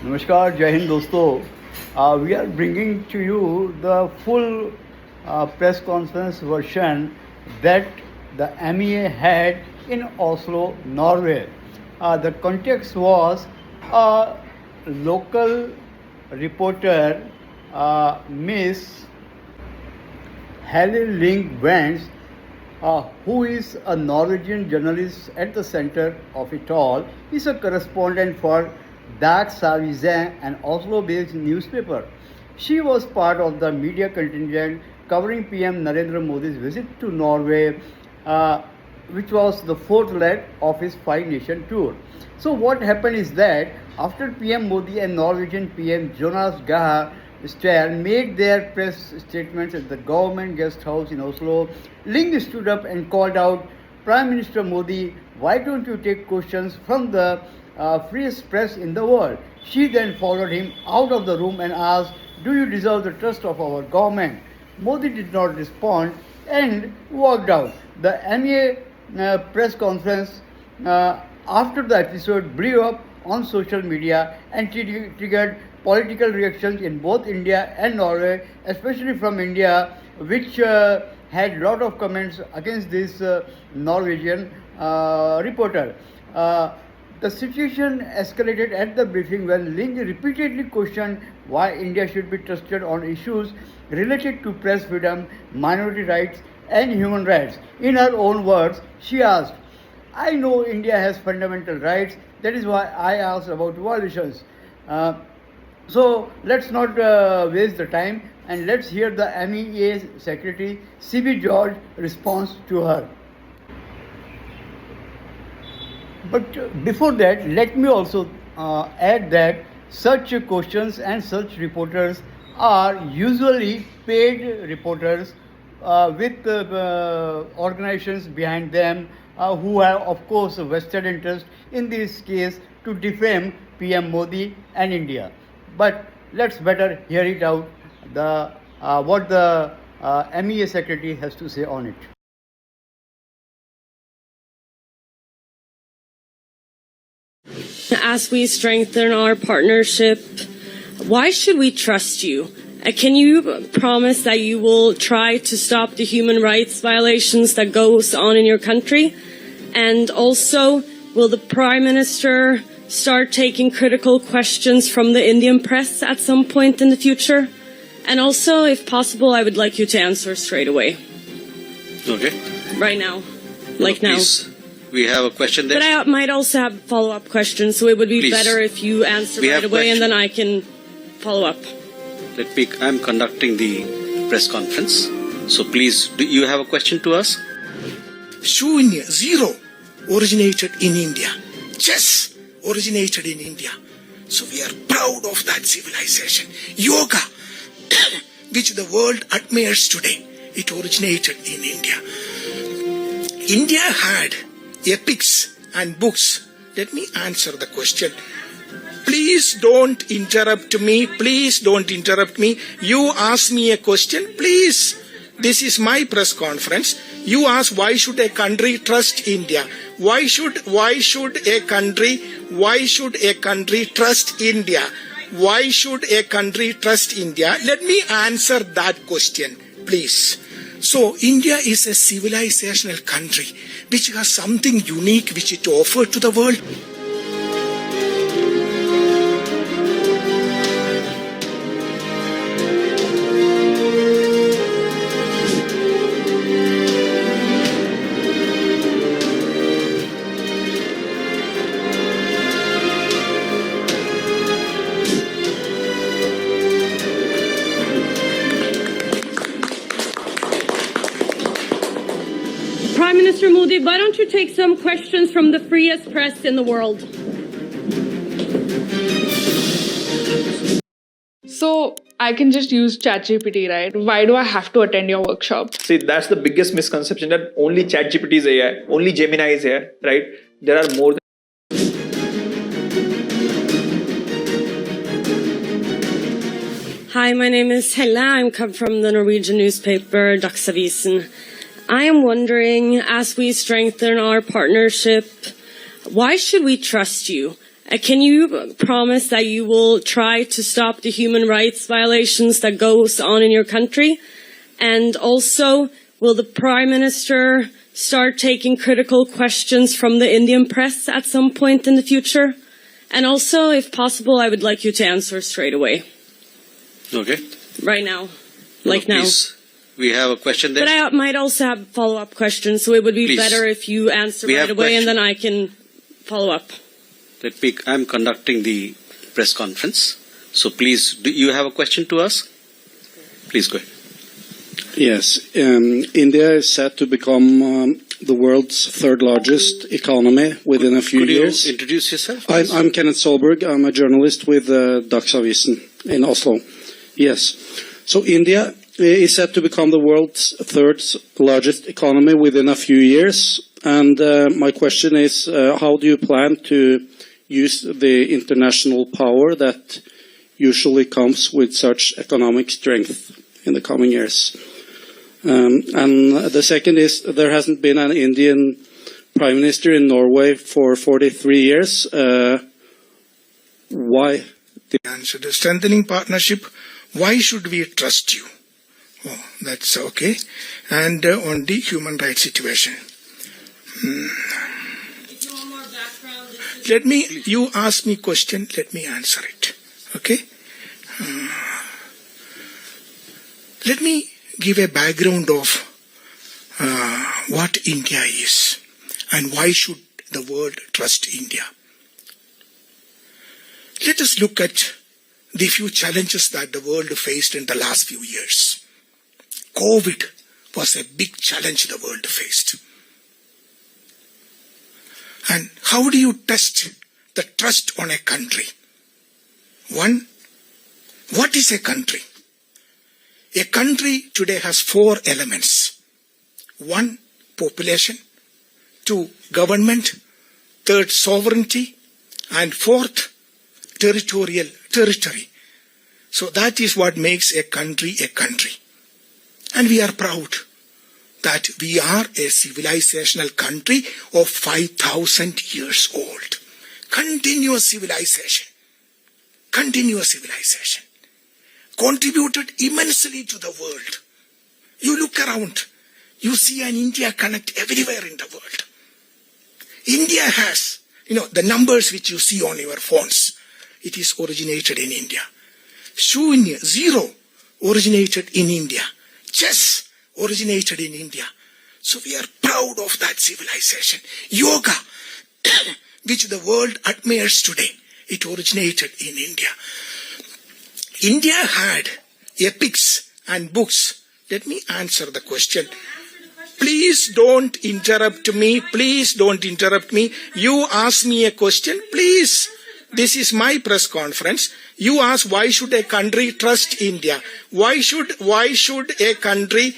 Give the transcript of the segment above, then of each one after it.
Namaskar, Jai Hind dosto. We are bringing to you the full press conference version that the MEA had in Oslo, Norway. The context was a local reporter, Miss Helle Lyng Svends, who is a Norwegian journalist at the center of it all, is a correspondent for Dagsavisen, an Oslo-based newspaper. She was part of the media contingent covering PM Narendra Modi's visit to Norway, which was the fourth leg of his five-nation tour. So what happened is that after PM Modi and Norwegian PM Jonas Gahr Støre made their press statements at the government guest house in Oslo, Lyng stood up and called out, Prime Minister Modi, why don't you take questions from the freest press in the world? She then followed him out of the room and asked, do you deserve the trust of our government? Modi did not respond and walked out. The MEA press conference after the episode blew up on social media and triggered political reactions in both India and Norway, especially from India, which had a lot of comments against this Norwegian reporter. The situation escalated at the briefing when Lyng repeatedly questioned why India should be trusted on issues related to press freedom, minority rights, and human rights. In her own words, she asked, I know India has fundamental rights, that is why I asked about violations. So let's not waste the time and let's hear the MEA Secretary Sibi George response to her. But before that, let me also add that such questions and such reporters are usually paid reporters with organizations behind them who have, of course, a vested interest in this case to defame PM Modi and India. But let's better hear it out, what the MEA Secretary has to say on it. As we strengthen our partnership, why should we trust you? Can you promise that you will try to stop the human rights violations that goes on in your country? And also, will the Prime Minister start taking critical questions from the Indian press at some point in the future? And also, if possible, I would like you to answer straight away. Okay. Right now. Like now. Please. We have a question there. But I might also have follow-up questions, so it would be better if you answer right away and then I can follow up. I'm conducting the press conference. So please, do you have a question to us? Shunya, zero, originated in India. Chess originated in India. So we are proud of that civilization. Yoga, which the world admires today, it originated in India. India had epics and books. Let me answer the question. Please don't interrupt me. Please don't interrupt me. You ask me a question, please. This is my press conference. You ask, why should a country trust India? Why should a country trust India? Why should a country trust India? Let me answer that question, please. So, India is a civilizational country which has something unique which it offers to the world. Prime Minister Modi, why don't you take some questions from the freest press in the world? So I can just use ChatGPT, right? Why do I have to attend your workshop? See, that's the biggest misconception, that only ChatGPT is AI, only Gemini is AI, right? There are more than Hi, my name is Helle. I'm come from the Norwegian newspaper Dagsavisen. I am wondering, as we strengthen our partnership, why should we trust you? Can you promise that you will try to stop the human rights violations that goes on in your country? And also, will the Prime Minister start taking critical questions from the Indian press at some point in the future? And also, if possible, I would like you to answer straight away. Okay. Right now. Like now. Please. We have a question there. But I might also have follow-up questions, so it would be Please. better if you answer We right have away and question. then I can follow up. I'm conducting the press conference. So please, do you have a question to ask? Please go ahead. Yes. India is set to become the world's third largest economy within a few years. Could you introduce yourself? I'm Kenneth Solberg. I'm a journalist with Dagsavisen in Oslo. Yes. So India is set to become the world's third largest economy within a few years. And my question is, how do you plan to use the international power that usually comes with such economic strength in the coming years? And the second is, there hasn't been an Indian Prime Minister in Norway for 43 years. Why? Answer the strengthening partnership. Why should we trust you? Oh, that's okay. And on the human rights situation. You ask me question, let me answer it. Okay? Let me give a background of what India is and why should the world trust India. Let us look at the few challenges that the world faced in the last few years. COVID was a big challenge the world faced. And how do you test the trust on a country? One, what is a country? A country today has 4 elements. 1, population. 2, government. 3rd, sovereignty. And 4th, territory. So that is what makes a country a country. And we are proud that we are a civilizational country of 5,000 years old. Continuous civilization. Contributed immensely to the world. You look around, you see an India connect everywhere in the world. India has, the numbers which you see on your phones, it is originated in India. Shunya, 0, originated in India. Chess, originated in India. So we are proud of that civilization. Yoga, which the world admires today, it originated in India. India had epics and books. Let me answer the question. Please don't interrupt me. You ask me a question, please. This is my press conference. You ask, why should a country trust India? Why should a country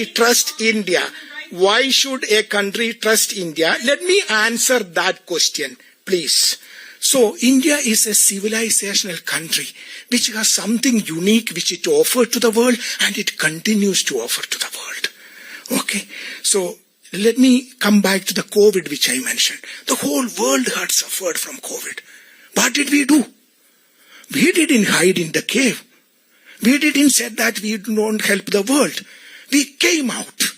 trust India? Why should a country trust India? Let me answer that question, please. So India is a civilizational country which has something unique which it offered to the world and it continues to offer to the world. Okay, so let me come back to the COVID which I mentioned. The whole world had suffered from COVID. What did we do? We didn't hide in the cave. We didn't say that we don't help the world. We came out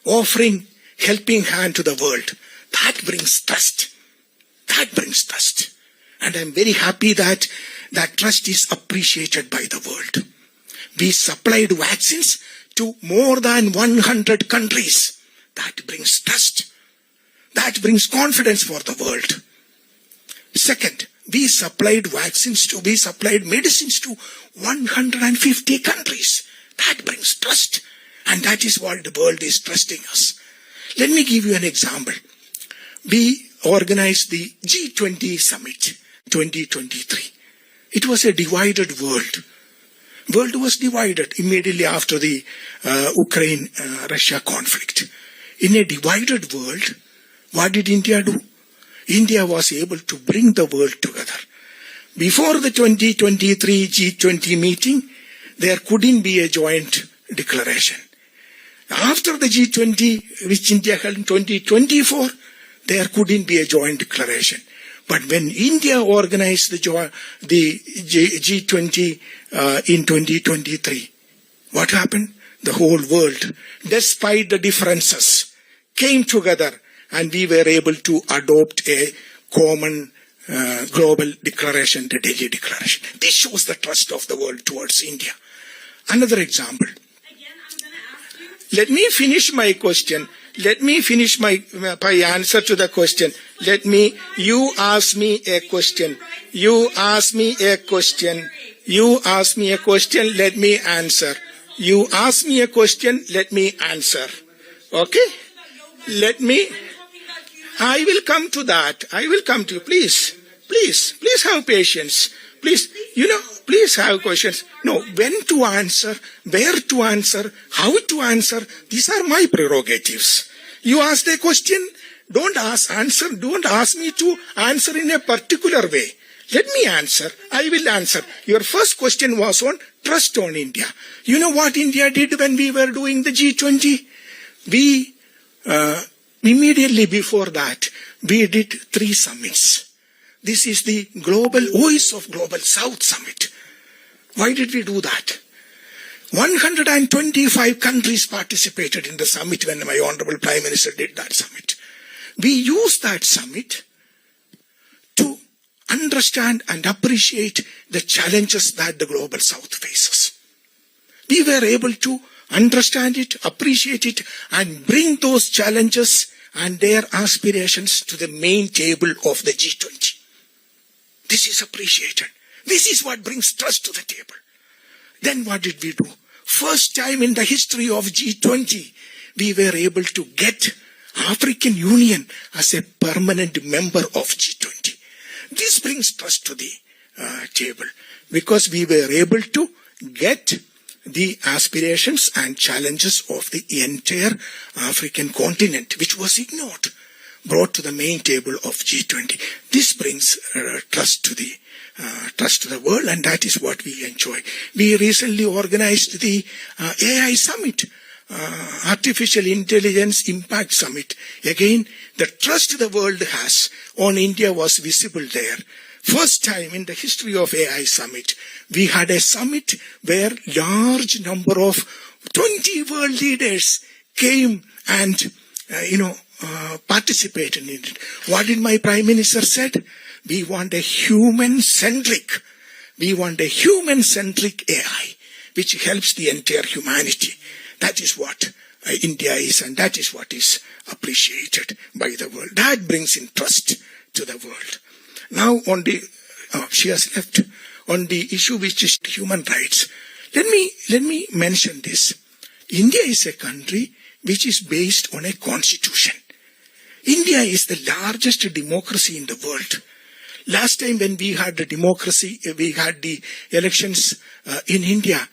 offering helping hand to the world. That brings trust. And I'm very happy that that trust is appreciated by the world. We supplied vaccines to more than 100 countries. That brings trust. That brings confidence for the world. Second, we supplied medicines to 150 countries. That brings trust. And that is what the world is trusting us. Let me give you an example. We organized the G20 summit 2023. It was a divided world. World was divided immediately after the Ukraine-Russia conflict. In a divided world, what did India do? India was able to bring the world together. Before the 2023 G20 meeting, there couldn't be a joint declaration. After the G20, which India held in 2024, there couldn't be a joint declaration. But when India organized the G20 in 2023, what happened? The whole world, despite the differences, came together and we were able to adopt a common global declaration, the Delhi Declaration. This shows the trust of the world towards India. Another example. Let me finish my question. Let me finish my answer to the question. You ask me a question. You ask me a question. You ask me a question, let me answer. You ask me a question, let me answer. Okay? I will come to that. I will come to you. Please have patience. Please have questions. No, when to answer, where to answer, how to answer, these are my prerogatives. You asked a question, don't ask me to answer in a particular way. Let me answer. I will answer. Your first question was on trust on India. You know what India did when we were doing the G20? We, immediately before that, we did 3 summits. This is the Voice of Global South Summit. Why did we do that? 125 countries participated in the summit when my Honorable Prime Minister did that summit. We used that summit to understand and appreciate the challenges that the Global South faces. We were able to understand it, appreciate it, and bring those challenges and their aspirations to the main table of the G20. This is appreciated. This is what brings trust to the table. Then what did we do? First time in the history of G20, we were able to get African Union as a permanent member of G20. This brings trust to the table because we were able to get the aspirations and challenges of the entire African continent, which was ignored, brought to the main table of G20. This brings trust to the world, and that is what we enjoy. We recently organized the AI Summit, Artificial Intelligence Impact Summit. Again, the trust the world has on India was visible there. First time in the history of AI Summit, we had a summit where large number of 20 world leaders came and participated in it. What did my Prime Minister said? We want a human-centric AI, which helps the entire humanity. That is what India is, and that is what is appreciated by the world. That brings in trust to the world. Now she has left, on the issue which is human rights. Let me mention this. India is a country which is based on a constitution. India is the largest democracy in the world. Last time when we had the democracy, we had the elections in India,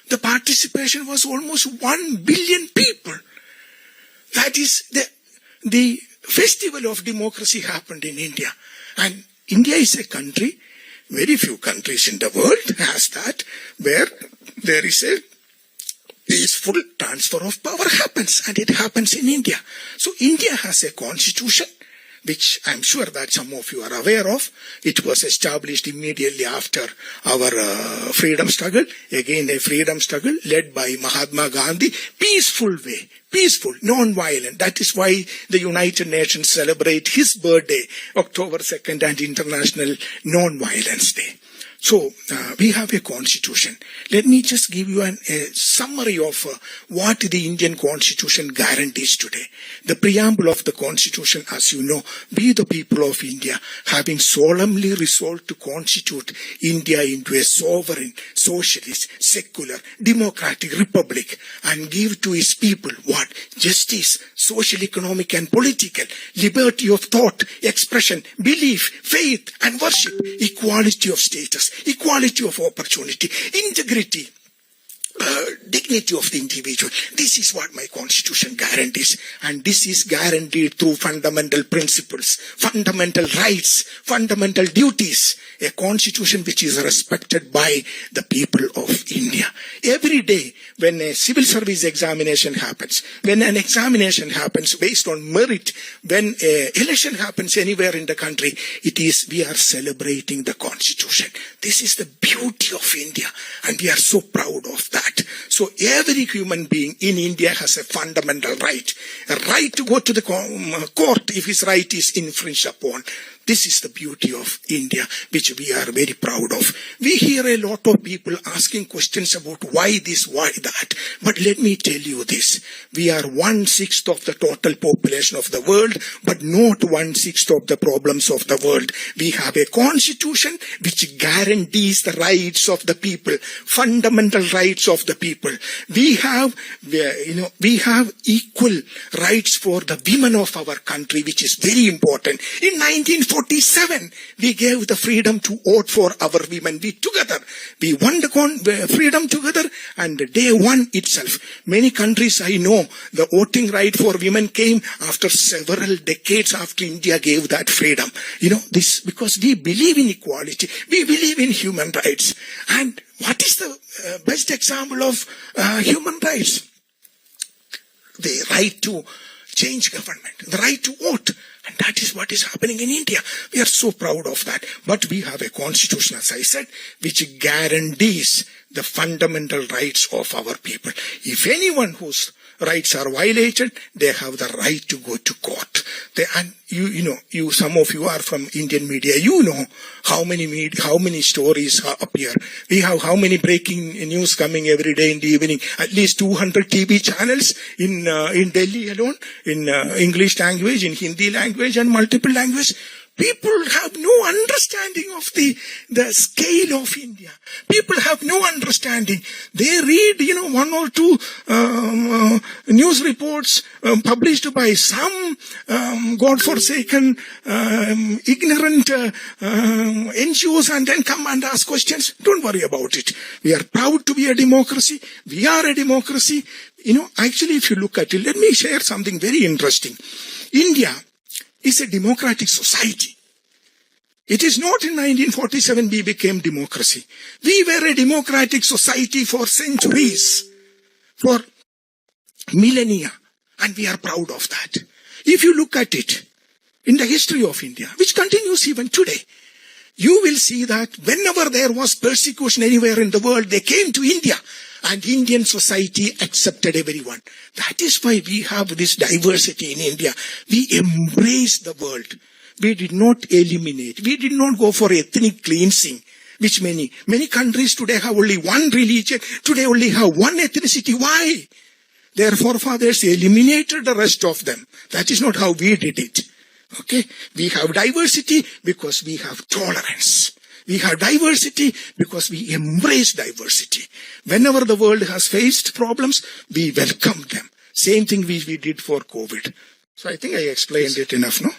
the participation was almost 1 billion people. That is the festival of democracy happened in India. And India is a country, very few countries in the world has that, where there is a peaceful transfer of power happens, and it happens in India. So India has a constitution, which I'm sure that some of you are aware of. It was established immediately after our freedom struggle. Again, a freedom struggle led by Mahatma Gandhi. Peaceful way. Peaceful, non-violent. That is why the United Nations celebrate his birthday, October 2nd, and International Non-Violence Day. So, we have a constitution. Let me just give you a summary of what the Indian constitution guarantees today. The preamble of the constitution, as you know, we the people of India, having solemnly resolved to constitute India into a sovereign, socialist, secular, democratic republic, and give to its people what? Justice, social, economic, and political, liberty of thought, expression, belief, faith, and worship, equality of status, equality of opportunity, integrity, dignity of the individual. This is what my constitution guarantees. And this is guaranteed through fundamental principles, fundamental rights, fundamental duties. A constitution which is respected by the people of India. Every day when a civil service examination happens, when an examination happens based on merit, when an election happens anywhere in the country, we are celebrating the constitution. This is the beauty of India, and we are so proud of that. So every human being in India has a fundamental right, a right to go to the court if his right is infringed upon. This is the beauty of India, which we are very proud of. We hear a lot of people asking questions about why this, why that. But let me tell you this. We are 1/6 of the total population of the world, but not 1/6 of the problems of the world. We have a constitution which guarantees the rights of the people, fundamental rights of the people. We have equal rights for the women of our country, which is very important. In 1947, we gave the freedom to vote for our women. We won the freedom together, and day one itself. Many countries I know, the voting right for women came after several decades after India gave that freedom. This because we believe in equality, we believe in human rights. And what is the best example of human rights? The right to change government, the right to vote. And that is what is happening in India. We are so proud of that. But we have a constitution, as I said, which guarantees the fundamental rights of our people. If anyone whose rights are violated, they have the right to go to court. Some of you are from Indian media. You know how many stories appear. We have how many breaking news coming every day in the evening. At least 200 TV channels in Delhi alone, in English language, in Hindi language, and multiple language. People have no understanding of the scale of India. People have no understanding. They read, one or two news reports published by some godforsaken, ignorant NGOs, and then come and ask questions. Don't worry about it. We are proud to be a democracy. We are a democracy. Actually, if you look at it, let me share something very interesting. India is a democratic society. It is not in 1947 we became democracy. We were a democratic society for centuries, for millennia, and we are proud of that. If you look at it in the history of India, which continues even today, you will see that whenever there was persecution anywhere in the world, they came to India. And Indian society accepted everyone. That is why we have this diversity in India. We embrace the world. We did not eliminate. We did not go for ethnic cleansing, which many countries today have only one religion. Today only have one ethnicity. Why? Their forefathers eliminated the rest of them. That is not how we did it. Okay? We have diversity because we have tolerance. We have diversity because we embrace diversity. Whenever the world has faced problems, we welcome them. Same thing we did for COVID. So I think I explained it enough, no?